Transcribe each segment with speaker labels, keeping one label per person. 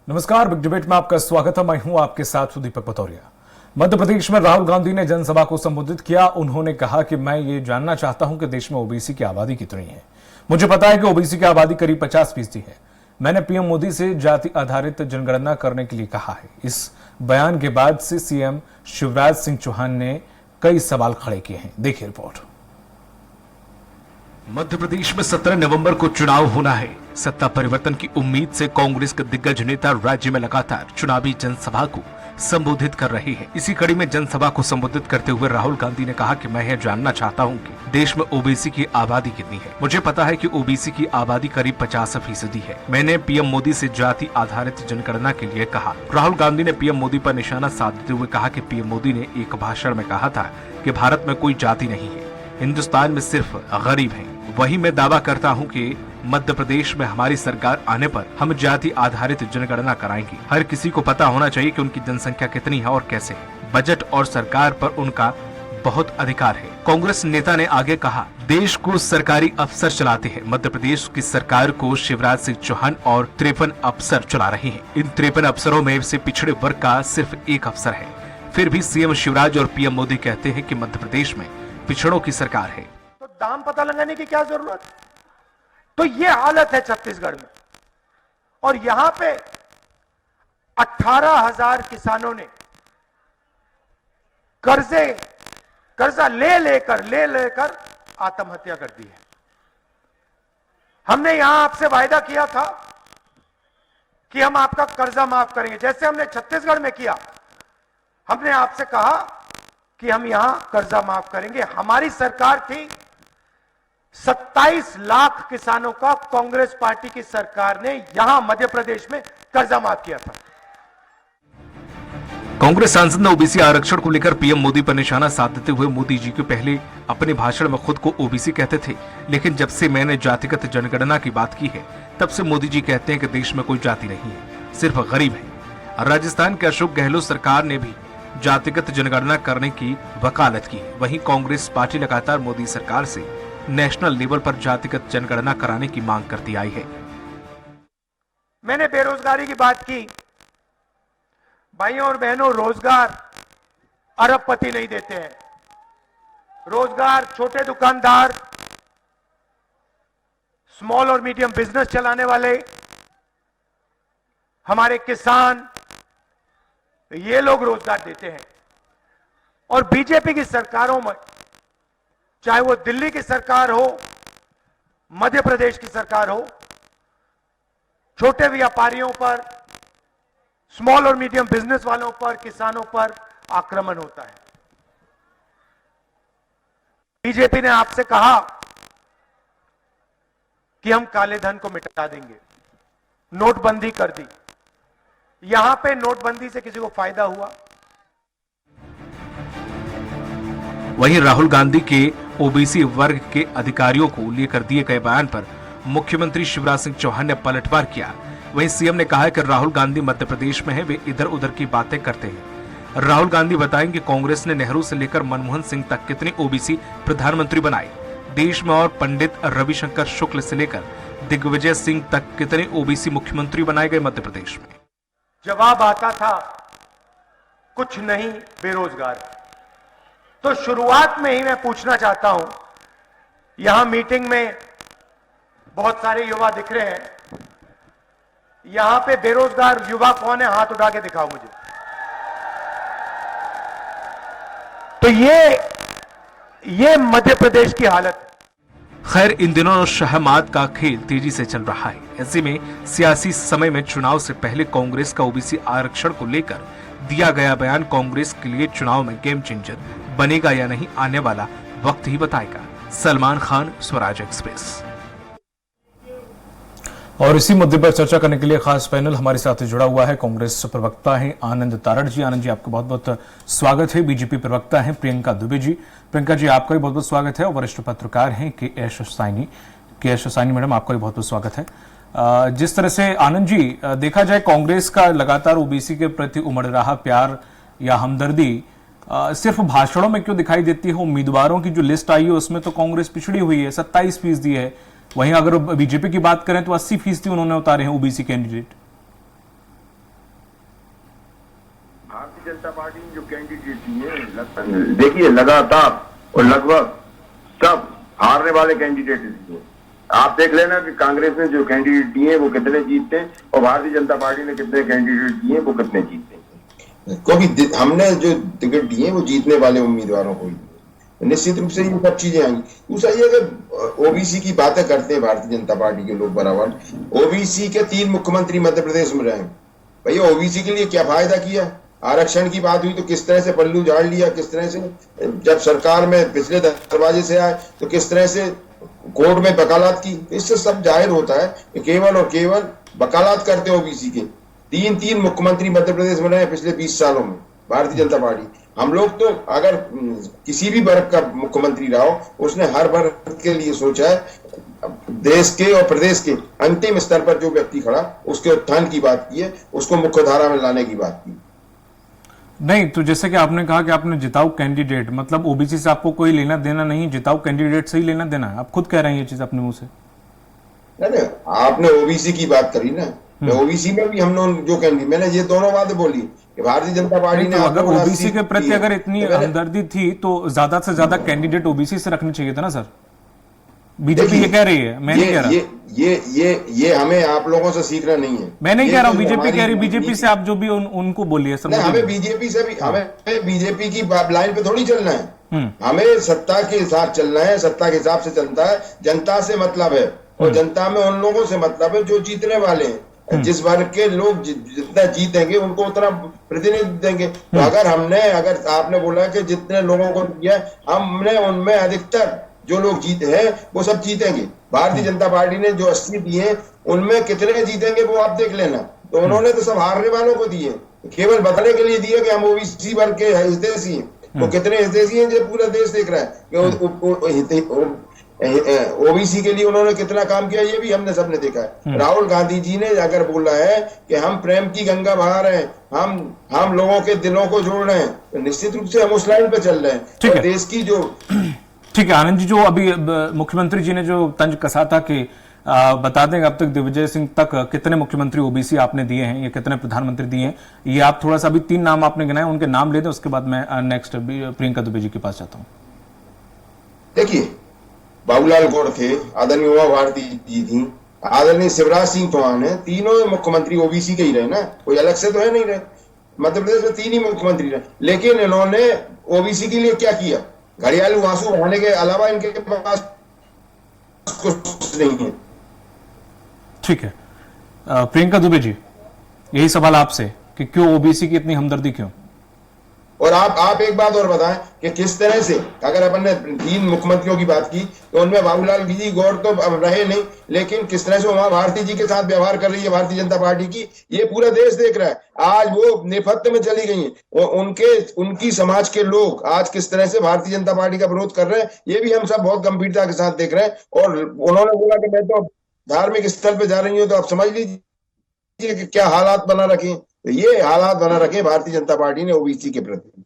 Speaker 1: नमस्कार, big debate में आपका स्वागत है। मैं हूं आपके साथ दीपक पतौरिया। मध्य प्रदेश में राहुल गांधी ने जनसभा को संबोधित किया। उन्होंने कहा कि मैं ये जानना चाहता हूं कि देश में ओबीसी की आबादी कितनी है। मुझे पता है कि ओबीसी की आबादी करीब 50% है। मैंने पीएम मोदी से जाति आधारित जनगणना करने के लिए कहा है। इस बयान के बाद से सीएम शिवराज सिंह चौहान ने कई सवाल खड़े किए हैं। देखिए रिपोर्ट। मध्य प्रदेश में 17 नवंबर को चुनाव होना है। सत्ता परिवर्तन की उम्मीद से कांग्रेस के दिग्गज नेता राज्य में लगातार चुनावी जनसभा को संबोधित कर रहे हैं। इसी कड़ी में जनसभा को संबोधित करते हुए राहुल गांधी ने कहा कि मैं यह जानना चाहता हूं कि देश में ओबीसी की आबादी कितनी है। मुझे पता है कि ओबीसी की आबादी करीब 50% है। मैंने पीएम मोदी से जाति आधारित जनगणना के लिए कहा। राहुल गांधी ने पीएम मोदी पर निशाना साधते हुए कहा कि पीएम मोदी ने एक भाषण में कहा था कि भारत में कोई जाति नहीं है, हिंदुस्तान में सिर्फ गरीब हैं। वही मैं दावा करता हूं कि मध्य प्रदेश में हमारी सरकार आने पर हम जाति आधारित जनगणना कराएंगे। हर किसी को पता होना चाहिए कि उनकी जनसंख्या कितनी है और कैसे है। बजट और सरकार पर उनका बहुत अधिकार है। कांग्रेस नेता ने आगे कहा, देश को सरकारी अफसर चलाते हैं। मध्य प्रदेश की सरकार को शिवराज सिंह चौहान और 53 अफसर चला रहे हैं। इन 53 अफसरों में से पिछड़े वर्ग का सिर्फ एक अफसर है। फिर भी सीएम शिवराज और पीएम मोदी कहते हैं कि मध्य प्रदेश में पिछड़ों की सरकार है।
Speaker 2: तो दाम पता लगाने की क्या जरूरत? तो ये हालत है छत्तीसगढ़ में। और यहां पे 18,000 किसानों ने कर्जा ले लेकर आत्महत्या कर दी है। हमने यहां आपसे वायदा किया था कि हम आपका कर्जा माफ करेंगे, जैसे हमने छत्तीसगढ़ में किया। हमने आपसे कहा कि हम यहां कर्जा माफ करेंगे। हमारी सरकार थी, 27 लाख किसानों का कांग्रेस पार्टी की सरकार ने यहां मध्य प्रदेश में कर्जा माफ किया था।
Speaker 1: कांग्रेस सांसद ने ओबीसी आरक्षण को लेकर पीएम मोदी पर निशाना साधते हुए मोदी जी के पहले अपने भाषण में खुद को ओबीसी कहते थे, लेकिन जब से मैंने जातिगत जनगणना की बात की है तब से मोदी जी कहते हैं कि देश में कोई जाति नहीं है, सिर्फ गरीब है। राजस्थान के अशोक गहलोत सरकार ने भी जातिगत जनगणना करने की वकालत की। वहीं कांग्रेस पार्टी लगातार मोदी सरकार से नेशनल लेवल पर जातिगत जनगणना कराने की मांग करती आई है।
Speaker 2: मैंने बेरोजगारी की बात की। भाइयों और बहनों, रोजगार अरबपति नहीं देते हैं। रोजगार छोटे दुकानदार, स्मॉल और मीडियम बिजनेस चलाने वाले, हमारे किसान, ये लोग रोजगार देते हैं। और बीजेपी की सरकारों में, चाहे वो दिल्ली की सरकार हो, मध्य प्रदेश की सरकार हो, छोटे व्यापारियों पर, स्मॉल और मीडियम बिजनेस वालों पर, किसानों पर आक्रमण होता है। बीजेपी ने आपसे कहा कि हम काले धन को मिटा देंगे, नोटबंदी कर दी। यहां पे नोटबंदी से किसी को फायदा हुआ?
Speaker 1: वहीं राहुल गांधी के ओबीसी वर्ग के अधिकारियों को लेकर दिए गए बयान पर मुख्यमंत्री शिवराज सिंह चौहान ने पलटवार किया। वहीं सीएम ने कहा कि राहुल गांधी मध्य प्रदेश में है, वे इधर उधर की बातें करते हैं। राहुल गांधी बताएंगे कांग्रेस ने नेहरू से लेकर मनमोहन सिंह तक कितने ओबीसी प्रधानमंत्री बनाए देश में, और पंडित रविशंकर शुक्ल से लेकर दिग्विजय सिंह तक कितने ओबीसी मुख्यमंत्री बनाए गए मध्य प्रदेश में।
Speaker 2: जवाब आता था कुछ नहीं, बेरोजगार। तो शुरुआत में ही मैं पूछना चाहता हूं, यहां मीटिंग में बहुत सारे युवा दिख रहे हैं, यहां पे बेरोजगार युवा कौन है? हाथ उठा के दिखाओ मुझे। तो ये मध्य प्रदेश की हालत है।
Speaker 1: खैर, इन दिनों शहमाद का खेल तेजी से चल रहा है। ऐसे में सियासी समय में चुनाव से पहले कांग्रेस का ओबीसी आरक्षण को लेकर दिया गया बयान कांग्रेस के लिए चुनाव में गेम चेंजर बनेगा या नहीं, आने वाला वक्त ही बताएगा। सलमान खान, स्वराज एक्सप्रेस। और इसी मुद्दे पर चर्चा करने के लिए खास पैनल हमारे साथ जुड़ा हुआ है। कांग्रेस प्रवक्ता हैं आनंद तारड़ जी। आनंद जी, आपका बहुत बहुत स्वागत है। बीजेपी प्रवक्ता हैं प्रियंका दुबे जी। प्रियंका जी, आपका भी बहुत बहुत स्वागत है। और वरिष्ठ पत्रकार हैं के एस साइनी मैडम, आपका भी बहुत बहुत स्वागत है। जिस तरह से आनंद जी देखा जाए, कांग्रेस का लगातार ओबीसी के प्रति उमड़ रहा प्यार या हमदर्दी सिर्फ भाषणों में क्यों दिखाई देती है? उम्मीदवारों की जो लिस्ट आई है उसमें तो कांग्रेस पिछड़ी हुई है, 27% है। वहीं अगर बीजेपी की बात करें तो 80% उन्होंने उतारे हैं ओबीसी कैंडिडेट।
Speaker 3: जनता पार्टी ने जो कैंडिडेट दिए, देखिए लगातार और लगभग सब हारने वाले कैंडिडेट दिए। आप देख लेना कि कांग्रेस ने जो कैंडिडेट दिए वो कितने जीतते हैं और भारतीय जनता पार्टी ने कितने कैंडिडेट दिए वो कितने जीतते हैं,
Speaker 4: क्योंकि हमने जो टिकट दिए वो जीतने वाले उम्मीदवारों को ही दिए। निश्चित रूप से ये सब चीजें आएंगी। दूसरा ये कि ओबीसी की बातें करते हैं भारतीय जनता पार्टी के लोग बराबर, ओबीसी के 3 मुख्यमंत्री मध्य प्रदेश में रहे। भैया ओबीसी के लिए क्या फायदा किया? आरक्षण की बात हुई तो किस तरह से पल्लू झाड़ लिया, किस तरह से जब सरकार में पिछले दरवाजे से आए तो किस तरह से कोर्ट में वकालत की। इससे सब जाहिर होता है कि केवल और केवल वकालत करते ओबीसी के 3 मुख्यमंत्री मध्य प्रदेश में रहे पिछले 20 सालों में भारतीय जनता पार्टी। हम लोग तो अगर किसी भी वर्ग का मुख्यमंत्री रहा हो उसने हर वर्ग के लिए सोचा है। देश के और प्रदेश के अंतिम स्तर पर जो व्यक्ति खड़ा उसके उत्थान की बात की है, उसको मुख्य धारा में लाने की बात की।
Speaker 5: नहीं तो जैसे कि आपने कहा कि आपने जिताऊ कैंडिडेट, मतलब ओबीसी से आपको कोई लेना देना नहीं, जिताऊ कैंडिडेट से ही लेना देना है। आप खुद कह रहे हैं ये चीज अपने मुंह से।
Speaker 4: नहीं, आपने ओबीसी की बात करी ना, ओबीसी में भी हम लोग जो कैंडिडेट, मैंने ये दोनों बातें बोली कि भारतीय जनता पार्टी ने,
Speaker 5: तो अगर ओबीसी के प्रति अगर इतनी हमदर्दी थी तो ज्यादा से ज्यादा कैंडिडेट ओबीसी से रखने चाहिए था ना सर। बीजेपी ये कह रही है, मैं नहीं कह रहा।
Speaker 4: ये हमें आप लोगों से सीखना नहीं है।
Speaker 5: मैं नहीं कह रहा हूँ बीजेपी कह रही, बीजेपी से आप जो भी उनको बोलिए सब।
Speaker 4: हमें बीजेपी से भी, हमें बीजेपी की लाइन पे थोड़ी चलना है। हमें सत्ता के साथ चलना है, सत्ता के हिसाब से चलता है। जनता से मतलब है और जनता में उन लोगों से मतलब है जो जीतने वाले हैं। जिस वर्ग के लोग जितना जीतेंगे उनको उतना प्रतिनिधित्व देंगे। तो अगर आपने बोला कि जितने लोगों को दिया, हमने उनमें अधिकतर जो लोग जीते हैं वो सब जीतेंगे। भारतीय जनता पार्टी ने जो 80 दिए उनमें कितने जीतेंगे वो आप देख लेना। तो उन्होंने तो सब हारने वालों को दिए, केवल बताने के लिए दिए कि हम ओबीसी वर्ग के हितैषी हैं। वो कितने हितैषी हैं जो पूरा देश देख रहा है कि ओबीसी के लिए उन्होंने कितना काम किया, ये भी हमने सबने देखा है। राहुल गांधी जी ने अगर बोला है कि हम प्रेम की गंगा बहा रहे हैं, हम लोगों के दिलों को जोड़ रहे हैं, तो निश्चित रूप से हम उस लाइन पे चल रहे हैं। और देश की जो
Speaker 5: ठीक है आनंद जी, जो अभी मुख्यमंत्री जी ने जो तंज कसा था कि बता देंगे अब तक दिग्विजय सिंह तक कितने मुख्यमंत्री ओबीसी आपने दिए हैं या कितने प्रधानमंत्री दिए हैं, ये आप थोड़ा सा अभी 3 नाम आपने गिनाए उनके नाम ले दें, उसके बाद मैं नेक्स्ट प्रियंका दुबे जी के पास जाता हूं।
Speaker 4: देखिए बाबूलाल गौड़ थे, आदरणीय उमा भारती जी थी, आदरणीय शिवराज सिंह चौहान है, तीनों मुख्यमंत्री ओबीसी के ही रहे ना, कोई अलग से तो है नहीं रहे। मध्य प्रदेश में 3 ही मुख्यमंत्री रहे, लेकिन इन्होंने ओबीसी के लिए क्या किया? घड़ियालू आंसू बहाने के अलावा इनके पास कुछ नहीं है।
Speaker 5: ठीक है प्रियंका दुबे जी, यही सवाल आपसे कि क्यों ओबीसी की इतनी हमदर्दी क्यों?
Speaker 4: और आप एक बात और बताएं कि किस तरह से, अगर अपन ने 3 मुख्यमंत्रियों की बात की तो उनमें बाबूलाल जी गौड़ तो अब रहे नहीं, लेकिन किस तरह से उमा भारती जी के साथ व्यवहार कर रही है भारतीय जनता पार्टी की, ये पूरा देश देख रहा है। आज वो नेपथ्य में चली गई है, उनकी समाज के लोग आज किस तरह से भारतीय जनता पार्टी का विरोध कर रहे हैं, ये भी हम सब बहुत गंभीरता के साथ देख रहे हैं। और उन्होंने बोला कि मैं तो धार्मिक स्थल पे जा रही हूँ, तो आप समझ लीजिए कि क्या हालात बना रखे। तो ये हालात बना रखे भारतीय जनता पार्टी ने ओबीसी के प्रति।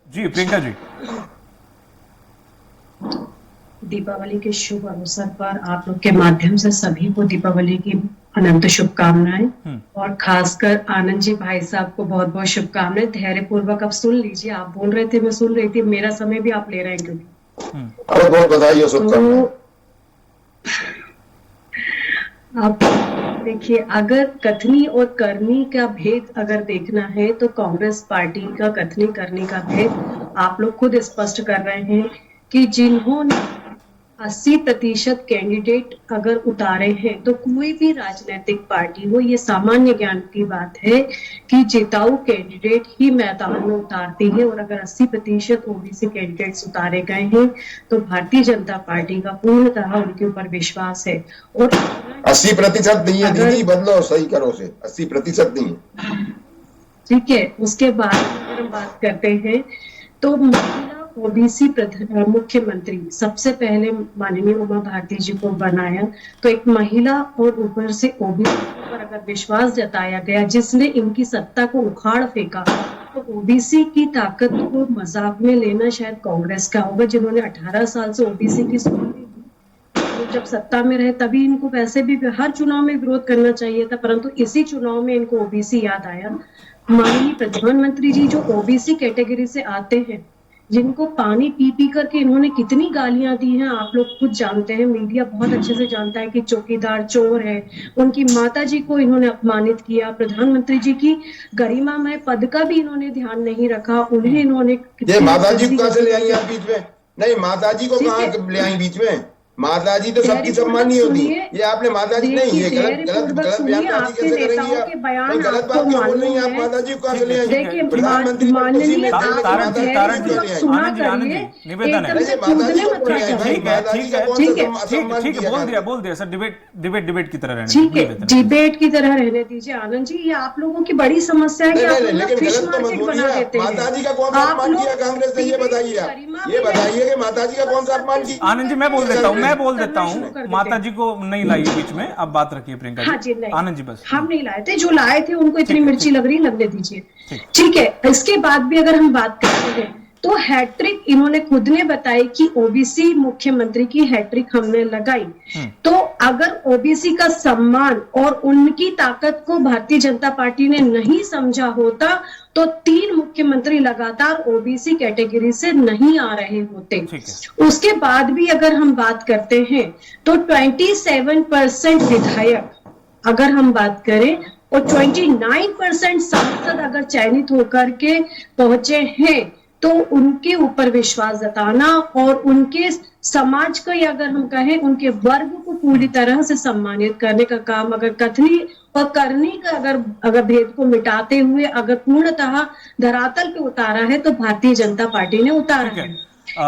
Speaker 5: जी प्रियंका जी।
Speaker 6: दीपावली के शुभ अवसर पर आप लोग के माध्यम से सभी को दीपावली की अनंत शुभकामनाएं, और खासकर आनंद जी भाई साहब को बहुत बहुत शुभकामनाएं। धैर्य पूर्वक आप सुन लीजिए, आप बोल रहे थे मैं सुन रही थी, मेरा समय भी आप ले रहे हैं क्योंकि
Speaker 4: बहुत बधाई हो शुभकामनाएं।
Speaker 6: आप देखिए, अगर कथनी और करनी का भेद अगर देखना है तो कांग्रेस पार्टी का कथनी करनी का भेद आप लोग खुद स्पष्ट कर रहे हैं कि जिन्होंने 80% कैंडिडेट अगर उतारे हैं तो कोई भी राजनीतिक पार्टी हो, ये सामान्य ज्ञान की बात है कि जिताऊ कैंडिडेट ही मैदान में उतारती है। और अगर 80% ओबीसी कैंडिडेट्स उतारे गए हैं तो भारतीय जनता पार्टी का पूर्णतः उनके ऊपर विश्वास है। और
Speaker 4: 80% नहीं है दीदी, बदलो सही करो से 80% नहीं है।
Speaker 6: ठीक है, उसके बाद अगर हम बात करते हैं तो महिला ओबीसी मुख्यमंत्री सबसे पहले माननीय उमा भारती जी को बनाया, तो एक महिला और ऊपर से ओबीसी पर अगर विश्वास जताया गया जिसने इनकी सत्ता को उखाड़ फेंका, तो ओबीसी की ताकत को मजाक में लेना शायद कांग्रेस का होगा, जिन्होंने 18 साल से ओबीसी की सुनवाई जब सत्ता में रहे तभी इनको वैसे भी हर चुनाव में विरोध करना चाहिए था, परंतु इसी चुनाव में इनको ओबीसी याद आया। माननीय प्रधानमंत्री जी जो ओबीसी कैटेगरी से आते हैं, जिनको पानी पी पी करके इन्होंने कितनी गालियां दी हैं, आप लोग खुद जानते हैं, मीडिया बहुत अच्छे से जानता है कि चौकीदार चोर है। उनकी माता जी को इन्होंने अपमानित किया, प्रधानमंत्री जी की गरिमामय पद का भी इन्होंने ध्यान नहीं रखा, उन्हें इन्होंने
Speaker 4: ये माता जी को कहाँ से ले आई आप बीच में? नहीं, माता जी को कहाँ ले आई बीच में? माता जी तो सबकी सम्मानी होती है। ये आपने माता जी नहीं, ये गलत बयानबाजी कैसे करेंगी आप? नहीं, गलत बात क्यों बोल रही हैं आप? माता जी को कहाँ से ले आई? प्रधानमंत्री
Speaker 6: माननीय
Speaker 5: निवेदन है, ठीक है, बोल दिया सर, डिबेट की तरह रहने,
Speaker 6: ठीक है, डिबेट की तरह रहने दीजिए। आनंद जी, ये आप लोगों की बड़ी समस्या है कि आप लोग फिश मार्केट बना देते हैं।
Speaker 4: माता जी का कौन सा अपमान किया कांग्रेस ने? ये बताइए आप, ये बताइए कि माता जी का कौन सा अपमान किया?
Speaker 5: आनंद जी, मैं बोल देता हूँ, माता जी को नहीं लाई बीच में, अब बात रखिए प्रियंका जी।
Speaker 6: हाँ जी, नहीं,
Speaker 5: आनंद जी बस,
Speaker 6: हम नहीं लाए थे, जो लाए थे उनको इतनी मिर्ची लग रही, लगने दीजिए। ठीक है, इसके बाद भी अगर हम बात करते हैं तो हैट्रिक इन्होंने खुद ने बताई कि ओबीसी मुख्यमंत्री की हैट्रिक हमने लगाई। तो अगर ओबीसी का सम्मान और उनकी ताकत को भारतीय जनता पार्टी ने नहीं समझा होता तो 3 मुख्यमंत्री लगातार ओबीसी कैटेगरी से नहीं आ रहे होते। उसके बाद भी अगर हम बात करते हैं तो 27% विधायक अगर हम बात करें और 29% सांसद अगर चयनित होकर के पहुंचे हैं तो उनके ऊपर विश्वास जताना और उनके समाज को, या अगर हम कहें उनके वर्ग को पूरी तरह से सम्मानित करने का काम अगर कथनी और करनी का अगर भेद को मिटाते हुए अगर पूर्णतः धरातल पे उतारा है तो भारतीय जनता पार्टी ने उतारा है।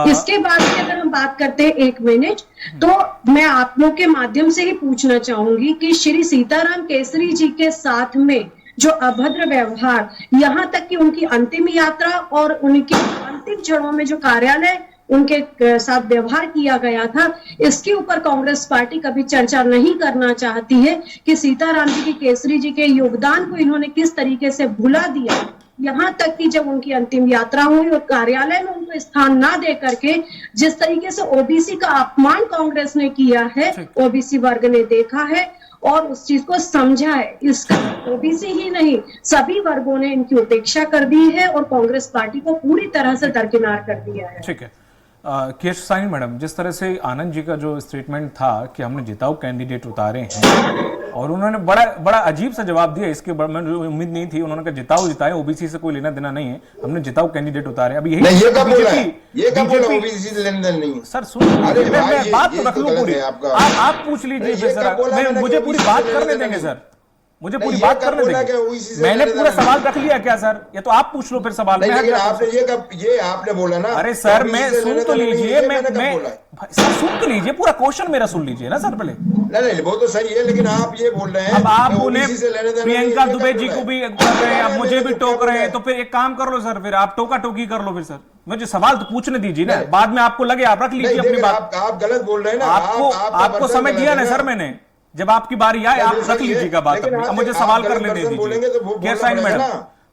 Speaker 6: इसके बाद भी अगर हम बात करते हैं 1 मिनट, तो मैं आप लोग के माध्यम से ही पूछना चाहूंगी कि श्री सीताराम केसरी जी के साथ में जो अभद्र व्यवहार, यहाँ तक कि उनकी अंतिम यात्रा और उनके अंतिम क्षणों में जो कार्यालय उनके साथ व्यवहार किया गया था, इसके ऊपर कांग्रेस पार्टी कभी चर्चा नहीं करना चाहती है कि सीताराम जी की केसरी जी के योगदान को इन्होंने किस तरीके से भुला दिया। यहाँ तक कि जब उनकी अंतिम यात्रा हुई और कार्यालय में उनको स्थान ना दे करके जिस तरीके से ओबीसी का अपमान कांग्रेस ने किया है, ओबीसी वर्ग ने देखा है और उस चीज को समझा है। इसका ओबीसी ही नहीं, सभी वर्गों ने इनकी उपेक्षा कर दी है और कांग्रेस पार्टी को पूरी तरह से दरकिनार कर दिया है।
Speaker 5: ठीक है, केशव मैडम, जिस तरह से आनंद जी का जो स्टेटमेंट था कि हमने जिताऊ कैंडिडेट उतारे हैं और उन्होंने बड़ा अजीब सा जवाब दिया, इसके उम्मीद नहीं थी। उन्होंने कहा जिताऊ जिताए, ओबीसी से कोई लेना देना नहीं है, हमने जिताऊ कैंडिडेट उतारे। अब यही
Speaker 4: ये कब बोला है? ये कब बोला ओबीसी से लेना देना नहीं है?
Speaker 5: सर सुन, मैं बात तो रख लूं पूरी, आप पूछ लीजिए सर, मुझे पूरी बात करने देंगे सर, मुझे पूरी बात करने देंगे। मैंने पूरा सवाल रख लिया क्या सर? ये तो आप पूछ लो फिर सवाल।
Speaker 4: लेकिन आपने ये आपने बोला ना।
Speaker 5: अरे सर, मैं सुन तो लीजिए, मैं सर सुन तो लीजिए, पूरा क्वेश्चन मेरा सुन लीजिए ना सर पहले।
Speaker 4: नहीं, वो तो सही है, लेकिन आप ये बोल रहे हैं
Speaker 5: अब आप उन्हें प्रियंका दुबे जी को भी कर रहे हैं, अब मुझे भी टोक रहे हैं, तो फिर एक काम कर लो सर, फिर आप टोका टोकी कर लो फिर सर। मुझे सवाल तो पूछने दीजिए ना, बाद में आपको लगे आप रख लीजिए अपनी बात।
Speaker 4: आप गलत बोल रहे हैं ना।
Speaker 5: आपको समय दिया ना सर मैंने, जब आपकी बारी आए आप रख लीजिएगा बात। अब मुझे सवाल करने दे दीजिए मैडम।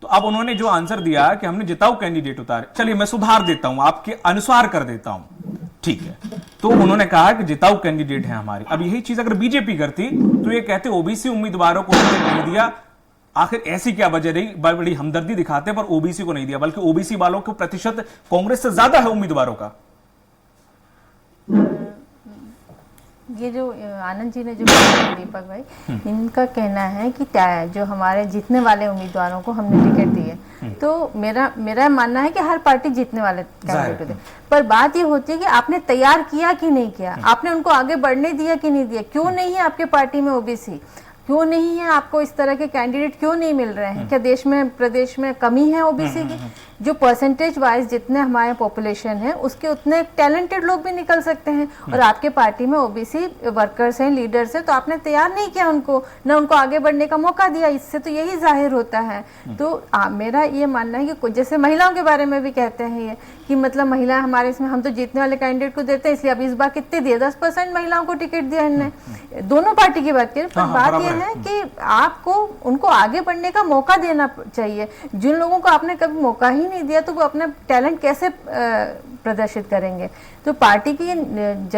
Speaker 5: तो अब उन्होंने जो आंसर दिया कि हमने जिताऊ कैंडिडेट उतारे, चलिए मैं सुधार देता हूं, आपके अनुसार कर देता हूं, ठीक है। तो उन्होंने कहा कि जिताऊ कैंडिडेट है हमारी। अब यही चीज अगर बीजेपी करती तो ये कहते ओबीसी उम्मीदवारों को नहीं दिया, आखिर ऐसी क्या वजह रही? बड़ी हमदर्दी दिखाते पर ओबीसी को नहीं दिया, बल्कि ओबीसी वालों को प्रतिशत कांग्रेस से ज्यादा है उम्मीदवारों का।
Speaker 7: ये जो आनंद जी ने जो कहा, दीपक भाई, इनका कहना है कि जो हमारे जीतने वाले उम्मीदवारों को हमने टिकट दी है, तो मेरा मानना है कि हर पार्टी जीतने वाले कैंडिडेट दे, पर बात ये होती है कि आपने तैयार किया कि नहीं किया, आपने उनको आगे बढ़ने दिया कि नहीं दिया। क्यों नहीं है आपके पार्टी में ओबीसी? क्यों नहीं है? आपको इस तरह के कैंडिडेट क्यों नहीं मिल रहे हैं? क्या देश में प्रदेश में कमी है ओबीसी की? जो परसेंटेज वाइज जितने हमारे पॉपुलेशन है उसके उतने टैलेंटेड लोग भी निकल सकते हैं, और आपके पार्टी में ओबीसी वर्कर्स हैं, लीडर्स हैं, तो आपने तैयार नहीं किया उनको, ना उनको आगे बढ़ने का मौका दिया। इससे तो यही जाहिर होता है। तो मेरा ये मानना है कि जैसे महिलाओं के बारे में भी कहते हैं ये कि मतलब महिलाएं हमारे इसमें, हम तो जीतने वाले कैंडिडेट को देते हैं, इसलिए अब इस बार कितने दिए, 10% महिलाओं को टिकट दिया इनने, दोनों पार्टी की बात करें। पर बात यह है कि आपको उनको आगे बढ़ने का मौका देना चाहिए। जिन लोगों को आपने कभी मौका ही नहीं दिया तो वो अपना टैलेंट कैसे प्रदर्शित करेंगे। तो पार्टी की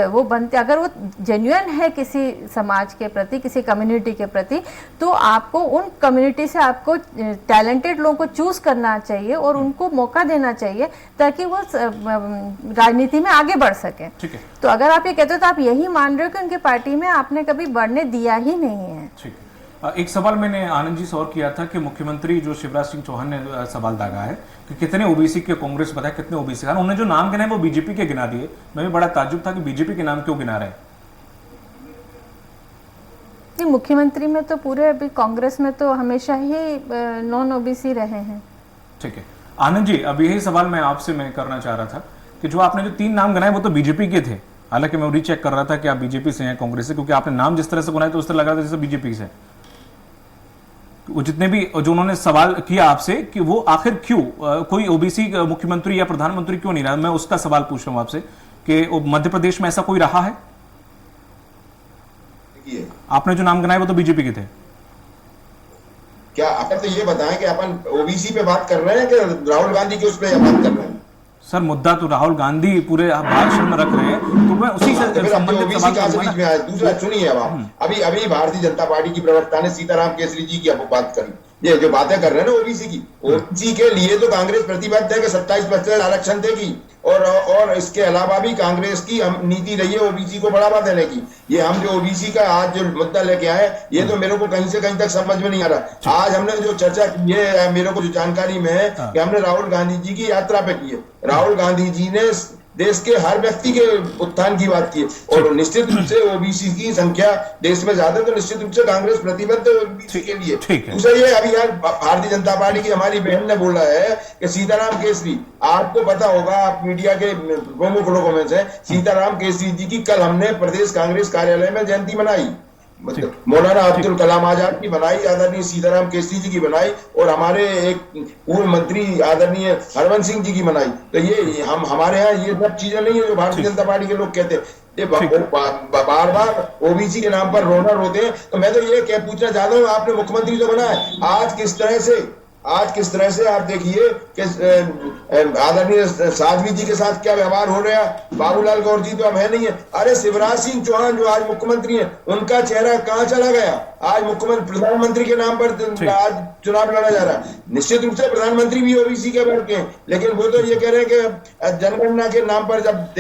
Speaker 7: वो बनते, अगर वो जेन्युइन है किसी समाज के प्रति, किसी कम्युनिटी के प्रति, तो आपको उन कम्युनिटी से आपको टैलेंटेड लोगों को चूज करना चाहिए और उनको मौका देना चाहिए ताकि वो राजनीति में आगे बढ़ सके।
Speaker 5: ठीक है।
Speaker 7: तो अगर आप ये कहते हो तो आप यही मान रहे हो कि उनके पार्टी में आपने कभी बढ़ने दिया ही नहीं है।
Speaker 5: ठीक है। एक सवाल मैंने आनंद जी से और किया था कि मुख्यमंत्री जो शिवराज सिंह चौहान ने सवाल दागा है कि कितने ओबीसी के कांग्रेस बताया, कितने ओबीसी, उन्होंने जो नाम गिनाए वो बीजेपी के गिना दिए। मैं भी बड़ा ताज्जुब था कि बीजेपी के नाम क्यों गिना रहे हैं।
Speaker 7: नहीं, मुख्यमंत्री में तो पूरे अभी कांग्रेस में तो हमेशा ही नॉन ओबीसी रहे हैं।
Speaker 5: ठीक है आनंद जी, अब यही सवाल मैं आपसे करना चाह रहा था कि जो आपने जो 3 नाम गिनाए वो तो बीजेपी के थे। हालांकि मैं रीचेक कर रहा था कि आप बीजेपी से हैं कांग्रेस से, क्योंकि आपने नाम जिस तरह से गिनाए तो उस तरह लग रहा था जैसे बीजेपी से। वो जितने भी जो उन्होंने सवाल किया आपसे कि वो आखिर क्यों कोई ओबीसी मुख्यमंत्री या प्रधानमंत्री क्यों नहीं रहा, मैं उसका सवाल पूछ रहा हूं आपसे कि मध्य प्रदेश में ऐसा कोई रहा है? आपने जो नाम गिनाए वो तो बीजेपी के थे।
Speaker 4: क्या अपन तो ये बताएं कि अपन ओबीसी पे बात कर रहे हैं कि राहुल गांधी के उस पर बात कर रहे हैं?
Speaker 5: सर मुद्दा तो राहुल गांधी पूरे भाषण में रख रहे हैं, तो मैं उसी से संबंधित सवाल
Speaker 4: बीच में आया। दूसरा सुनिए, अब आप अभी भारतीय जनता पार्टी की प्रवक्ता ने सीताराम केसरी जी की अब बात करी, ये जो बातें कर रहे हैं ना ओबीसी की, ओबीसी के लिए तो कांग्रेस प्रतिबद्ध है कि 27% आरक्षण देगी और इसके अलावा भी कांग्रेस की नीति रही है ओबीसी को बढ़ावा देने की। ये हम जो ओबीसी का आज जो मुद्दा लेके आए, ये तो मेरे को कहीं से कहीं तक समझ में नहीं आ रहा। आज हमने जो चर्चा की है, मेरे को जो जानकारी में है कि हमने राहुल गांधी जी की यात्रा पे की है। राहुल गांधी जी ने देश के हर व्यक्ति के उत्थान की बात की और निश्चित रूप से ओबीसी की संख्या देश में ज्यादा, तो निश्चित रूप से कांग्रेस प्रतिबद्ध है ओबीसी के लिए। दूसरा ये अभी यार भारतीय जनता पार्टी की हमारी बहन ने बोला है कि सीताराम केसरी, आपको पता होगा, आप मीडिया के प्रमुख लोगों में से, सीताराम केसरी जी की कल हमने प्रदेश कांग्रेस कार्यालय में जयंती मनाई। मौलाना अब्दुल कलाम आजाद की बनाई, आदरणीय सीताराम केसरी जी की बनाई और हमारे एक पूर्व मंत्री आदरणीय हरवंश सिंह जी की बनाई। तो ये हमारे यहाँ ये सब चीजें नहीं है जो भारतीय जनता पार्टी के लोग कहते हैं। ये बार बार ओबीसी के नाम पर रोना रोते हैं। तो मैं तो ये क्या पूछना चाहता हूँ, आपने मुख्यमंत्री जो बना है, आज किस तरह से आप देखिए कि आदरणीय साध्वी जी के साथ क्या व्यवहार हो रहा है। बाबूलाल गौर जी तो अब है नहीं है। अरे शिवराज सिंह चौहान जो आज मुख्यमंत्री हैं, उनका चेहरा कहाँ चला गया? आज मुख्यमंत्री प्रधानमंत्री के नाम पर आज चुनाव लड़ा जा रहा है। निश्चित रूप से प्रधानमंत्री भी ओबीसी के वर्ग के हैं, लेकिन वो तो ये कह रहे हैं कि जनगणना के नाम पर जब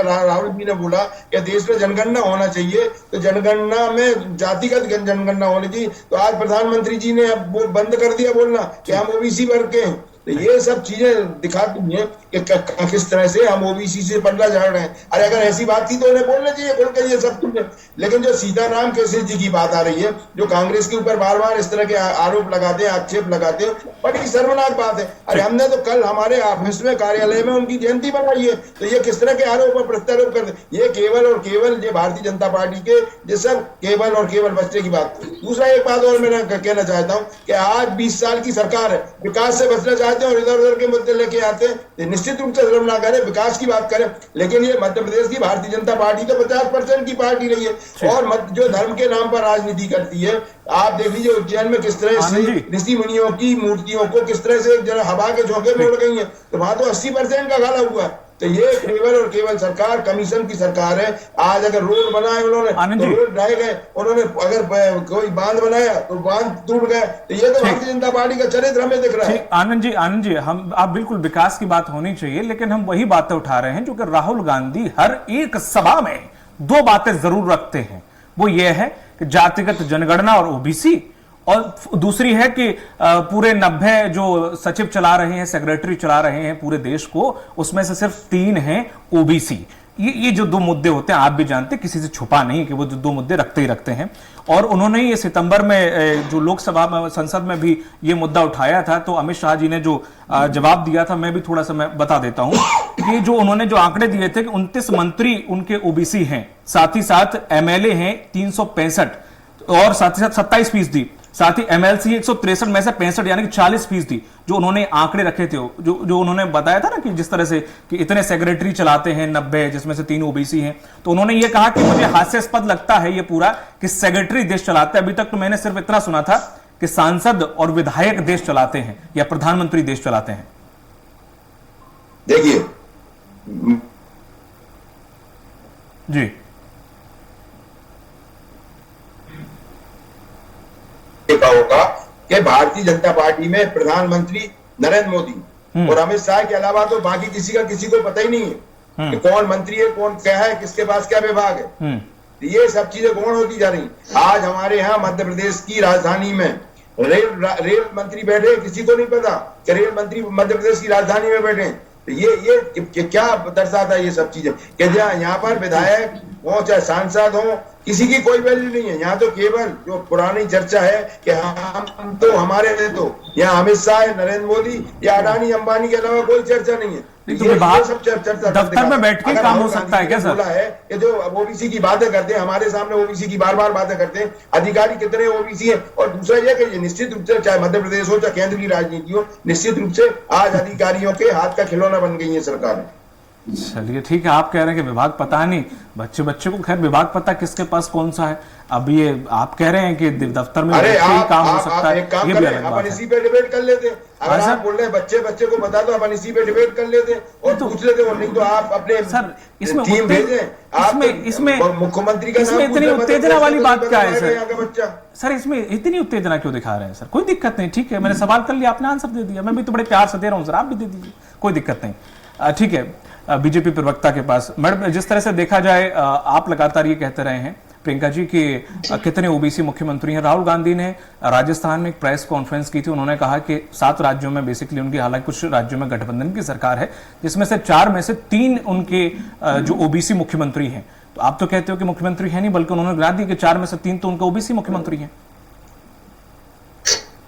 Speaker 4: राहुल जी ने बोला कि देश में जनगणना होना चाहिए, तो जनगणना में जातिगत जनगणना होनी चाहिए, तो आज प्रधानमंत्री जी ने अब वो बंद कर दिया बोलना कि हम ओबीसी वर्ग के हैं। तो ये सब चीजें दिखाती हैं कि किस तरह से हम ओबीसी से पल्ला झाड़ रहे हैं। अरे अगर ऐसी बात थी तो उन्हें बोलना चाहिए, बोल के ये सब कुछ। लेकिन जो सीताराम केसरी जी की बात आ रही है, जो कांग्रेस के ऊपर बार बार इस तरह के आरोप लगाते हैं, आक्षेप लगाते हैं, बड़ी शर्मनाक बात है। अरे हमने तो कल हमारे ऑफिस में, कार्यालय में उनकी जयंती बनाई है, तो ये किस तरह के आरोप और प्रत्यारोप करते? ये केवल और केवल ये भारतीय जनता पार्टी के ये सब केवल और केवल बचने की बात। दूसरा एक बात और मैं कहना चाहता हूँ कि आज 20 साल की सरकार है, विकास से बचना चाहते हैं और इधर उधर के मुद्दे लेके आते हैं। निश्चित रूप से शर्म ना करें, विकास की बात करें। लेकिन ये मध्य प्रदेश की भारतीय जनता पार्टी तो 50% की पार्टी रही है और जो धर्म के नाम पर राजनीति करती है। आप देख लीजिए उज्जैन में किस तरह से ऋषि मुनियों की मूर्तियों को किस तरह से हवा के झोंके में उड़ गई है, तो वहां तो 80% का घाला हुआ है। तो ये केवल और केवल सरकार कमीशन की सरकार है। आज अगर रोड बनाए उन्होंने तो रोड ढाए गए, उन्होंने अगर कोई बांध बनाया तो बांध टूट गए। तो ये तो भारतीय जनता पार्टी का चरित्र हमें दिख रहा है।
Speaker 5: आनंद जी हम आप बिल्कुल विकास की बात होनी चाहिए, लेकिन हम वही बातें उठा रहे हैं जो कि राहुल गांधी हर एक सभा में 2 बातें जरूर रखते हैं। वो ये है कि जातिगत जनगणना और ओबीसी, और दूसरी है कि पूरे 90 जो सचिव चला रहे हैं, सेक्रेटरी चला रहे हैं पूरे देश को, उसमें से सिर्फ 3 हैं ओबीसी। ये जो 2 मुद्दे होते हैं, आप भी जानते हैं, किसी से छुपा नहीं कि वो जो 2 मुद्दे रखते ही रखते हैं। और उन्होंने ये सितंबर में जो लोकसभा में, संसद में भी ये मुद्दा उठाया था, तो अमित शाह जी ने जो जवाब दिया था, मैं भी थोड़ा सा मैं बता देता हूं कि जो उन्होंने जो आंकड़े दिए थे कि 29 मंत्री उनके ओबीसी हैं, साथ ही साथ एमएलए हैं 365 और साथ ही साथ 27%, साथ ही एमएलसी 163 में से 65 यानी कि 40%, जो उन्होंने आंकड़े रखे थे, जो उन्होंने बताया था ना कि जिस तरह से कि इतने सेक्रेटरी चलाते हैं 90, जिसमें से 3 ओबीसी हैं। तो उन्होंने ये कहा कि मुझे हास्यास्पद लगता है ये पूरा कि सेक्रेटरी देश चलाते हैं। अभी तक तो मैंने सिर्फ इतना सुना था कि सांसद और विधायक देश चलाते हैं या प्रधानमंत्री देश चलाते हैं।
Speaker 4: देखिए
Speaker 5: जी
Speaker 4: देखा होगा कि भारतीय जनता पार्टी में प्रधानमंत्री नरेंद्र मोदी और अमित शाह के अलावा तो बाकी किसी को पता ही नहीं है कि कौन मंत्री है, कौन क्या है, किसके पास क्या विभाग है। ये सब चीजें गौण होती जा रही। आज हमारे यहाँ मध्य प्रदेश की राजधानी में रेल मंत्री बैठे, किसी को नहीं पता कि रेल मंत्री मध्य प्रदेश की राजधानी में बैठे। तो ये क्या दर्शाता है ये सब चीजें कि यहाँ पर विधायक हो चाहे सांसद हो, किसी की कोई वैल्यू नहीं है। यहाँ तो केवल जो पुरानी चर्चा है कि हम तो हमारे तो यहाँ अमित शाह, नरेंद्र मोदी या अडानी अंबानी के अलावा कोई चर्चा नहीं है।
Speaker 5: तो विभाग दफ्तर में बैठ के काम हो सकता है क्या सर?
Speaker 4: बोला है कि जो ओबीसी की बातें करते हैं, हमारे सामने ओबीसी की बार बार बातें करते हैं, अधिकारी कितने ओबीसी है। और दूसरा यह कि निश्चित रूप से चाहे मध्य प्रदेश हो चाहे केंद्र की राजनीति हो, निश्चित रूप से आज अधिकारियों के हाथ का खिलौना बन गई है सरकार।
Speaker 5: चलिए ठीक है, आप कह रहे हैं कि विभाग पता नहीं, बच्चे को खैर विभाग पता किसके पास कौन सा है। अब ये आप कह रहे हैं कि दफ्तर में
Speaker 4: अरे
Speaker 5: काम हो सकता है, ये भी अलग बात
Speaker 4: अपन इसी पे डिबेट कर लेते। अगर आप बोल रहे हैं बच्चे को बता दो, अपन इसी पे डिबेट कर लेते और पूछ लेते। और नहीं तो आप अपने
Speaker 5: सर इसमें
Speaker 4: टीम भेजें।
Speaker 5: इसमें
Speaker 4: मुख्यमंत्री का
Speaker 5: इसमें इतनी उत्तेजना वाली बात क्या है
Speaker 4: सर? बच्चा
Speaker 5: सर इसमें इतनी उत्तेजना क्यों दिखा रहे हैं सर? कोई दिक्कत नहीं, ठीक है, मैंने सवाल कर लिया, आपने आंसर दे दिया, मैं भी तो बड़े प्यार से दे रहा हूँ सर, आप भी दे दीजिए, कोई दिक्कत नहीं। ठीक है, बीजेपी प्रवक्ता के पास। मैडम, जिस तरह से देखा जाए, आप लगातार ये कहते रहे हैं प्रियंका जी कि कितने ओबीसी मुख्यमंत्री हैं। राहुल गांधी ने राजस्थान में एक प्रेस कॉन्फ्रेंस की थी, उन्होंने कहा कि 7 राज्यों में बेसिकली उनकी, हालांकि कुछ राज्यों में गठबंधन की सरकार है, जिसमें से 4 में से 3 उनके जो ओबीसी मुख्यमंत्री हैं। तो आप तो कहते हो कि मुख्यमंत्री है नहीं, बल्कि उन्होंने गिना दी कि 4 में से 3 तो उनका ओबीसी मुख्यमंत्री है।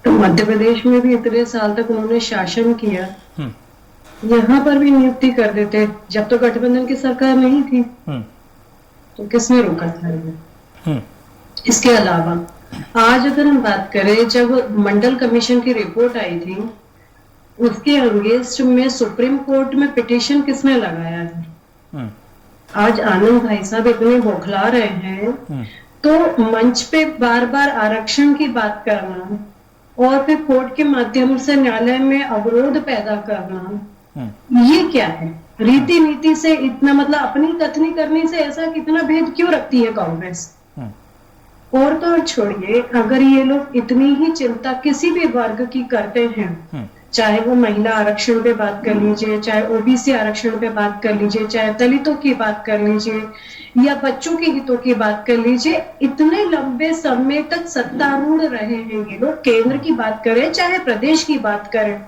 Speaker 6: तो मध्य प्रदेश में भी इतने साल तक उन्होंने शासन किया, यहाँ पर भी नियुक्ति कर देते जब तो गठबंधन की सरकार नहीं थी, तो किसने रोका था ये? इसके अलावा आज अगर हम बात करें, जब मंडल कमीशन की रिपोर्ट आई थी, उसके अगेंस्ट में सुप्रीम कोर्ट में पिटीशन किसने लगाया है? आज आनंद भाई साहब इतने बौखला रहे हैं, तो मंच पे बार बार आरक्षण की बात करना और फिर कोर्ट के माध्यम से न्यायालय में अवरोध पैदा करना, ये क्या है? रीति नीति से इतना, मतलब अपनी कथनी करने से ऐसा कितना भेद क्यों रखती है कांग्रेस? और तो छोड़िए, अगर ये लोग इतनी ही चिंता किसी भी वर्ग की करते हैं, चाहे वो महिला आरक्षण पे बात कर लीजिए, चाहे ओबीसी आरक्षण पे बात कर लीजिए, चाहे दलितों की बात कर लीजिए या बच्चों के हितों की बात कर लीजिए, इतने लंबे समय तक सत्तारूढ़ रहे हैं ये लोग। केंद्र की बात करें चाहे प्रदेश की बात करें,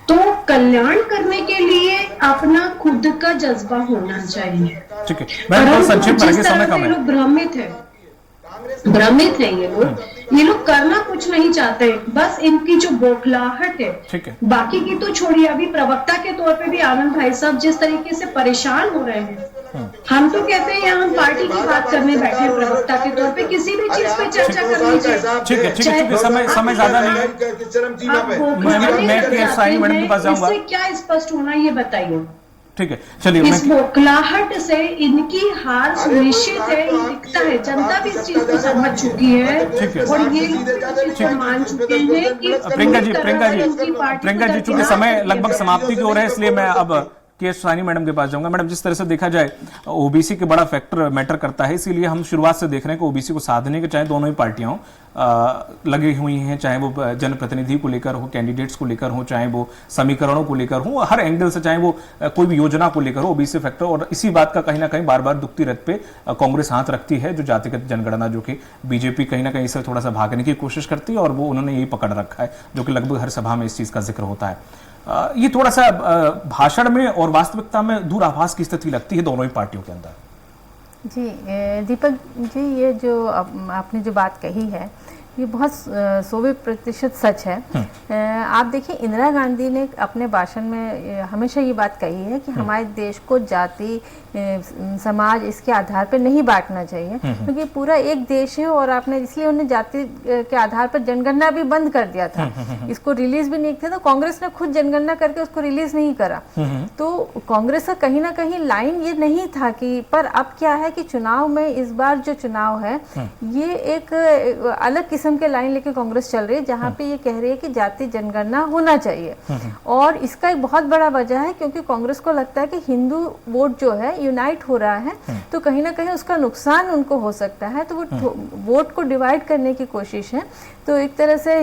Speaker 6: तो कल्याण करने के लिए अपना खुद का जज्बा होना चाहिए।
Speaker 5: ठीक है, मैं संक्षेप में, समय कम है।
Speaker 6: लोग भ्रमित है ये लोग करना कुछ नहीं चाहते, बस इनकी जो बौखलाहट है।
Speaker 5: ठीक है,
Speaker 6: बाकी की तो छोड़िए, अभी प्रवक्ता के तौर पे भी आनंद भाई साहब जिस तरीके से परेशान हो रहे हैं, हम तो कहते हैं यहाँ हम पार्टी की बात करने बैठे हैं, प्रवक्ता के तौर पे किसी भी चीज पे चर्चा कर लीजिए।
Speaker 5: ठीक है, समय ज्यादा नहीं है, मैं साइनी मैडम के पास जाऊंगा।
Speaker 6: इससे क्या स्पष्ट होना ये बताइए।
Speaker 5: ठीक है, चलिए।
Speaker 6: इस बौखलाहट से इनकी हार सुनिश्चित है, ये दिखता है, जनता भी इस चीज को समझ चुकी है और ये लोग मान चुके हैं कि
Speaker 5: प्रियंका जी चूंकि समय लगभग समाप्ति की ओर है, इसलिए मैं अब के साइनी मैडम के पास जाऊंगा। मैडम, जिस तरह से देखा जाए ओबीसी के बड़ा फैक्टर मैटर करता है, इसीलिए हम शुरुआत से देख रहे हैं कि ओबीसी को साधने के चाहे दोनों ही पार्टियां लगी हुई हैं, चाहे वो जनप्रतिनिधि को लेकर हो, कैंडिडेट्स को लेकर हो, चाहे वो समीकरणों को लेकर हो, हर एंगल से, चाहे वो कोई भी योजना को लेकर हो, ओबीसी फैक्टर। और इसी बात का कहीं ना कहीं बार बार दुखती रथ पे कांग्रेस हाथ रखती है, जो जातिगत जनगणना, जो कि बीजेपी कहीं ना कहीं से थोड़ा सा भागने की कोशिश करती है, और वो उन्होंने यही पकड़ रखा है, जो कि लगभग हर सभा में इस चीज का जिक्र होता है। ये थोड़ा सा भाषण में और वास्तविकता में दूराभास की स्थिति लगती है दोनों ही पार्टियों के अंदर।
Speaker 7: जी दीपक जी, ये जो आपने जो बात कही है, ये बहुत 100% सच है। आप देखिए, इंदिरा गांधी ने अपने भाषण में हमेशा ये बात कही है कि हमारे देश को जाति, समाज, इसके आधार पर नहीं बांटना चाहिए, क्योंकि पूरा एक देश है। और आपने इसलिए उन्हें जाति के आधार पर जनगणना भी बंद कर दिया था, इसको रिलीज भी नहीं किया, तो कांग्रेस ने खुद जनगणना करके उसको रिलीज नहीं करा। तो कांग्रेस का कहीं ना कहीं लाइन ये नहीं था कि, पर अब क्या है कि चुनाव में, इस बार जो चुनाव है, ये एक अलग किस्म के लाइन लेके कांग्रेस चल रही है, जहाँ पे ये कह रही है कि जाति जनगणना होना चाहिए। और इसका एक बहुत बड़ा वजह है क्योंकि कांग्रेस को लगता है कि हिंदू वोट जो है यूनाइट हो रहा है, तो कहीं ना कहीं उसका नुकसान उनको हो सकता है, तो वो वोट को डिवाइड करने की कोशिश है, तो एक तरह से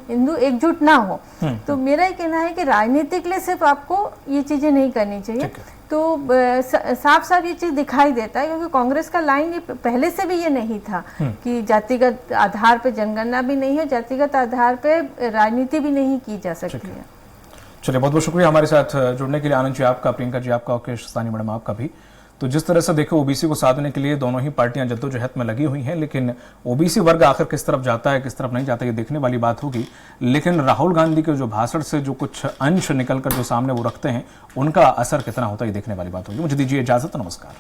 Speaker 7: हिंदू एकजुट ना हो। तो मेरा ये कहना है कि राजनीतिक लिए सिर्फ आपको ये चीजें नहीं करनी चाहिए। तो साफ साफ ये चीज दिखाई देता है क्योंकि कांग्रेस का लाइन ये पहले से भी ये नहीं था कि जातिगत आधार पे जनगणना भी नहीं है, जातिगत आधार पे राजनीति भी नहीं की जा सकती है।
Speaker 5: चलिए, बहुत बहुत शुक्रिया हमारे साथ जुड़ने के लिए। आनंद जी आपका, प्रियंका जी आपका, और सानी मैडम आपका भी। तो जिस तरह से देखो ओबीसी को साधने के लिए दोनों ही पार्टियां जद्दोजहद में लगी हुई हैं, लेकिन ओबीसी वर्ग आखिर किस तरफ जाता है किस तरफ नहीं जाता ये देखने वाली बात होगी। लेकिन राहुल गांधी के जो भाषण से जो कुछ अंश निकलकर जो सामने वो रखते हैं, उनका असर कितना होता है ये देखने वाली बात होगी। मुझे दीजिए इजाजत, नमस्कार।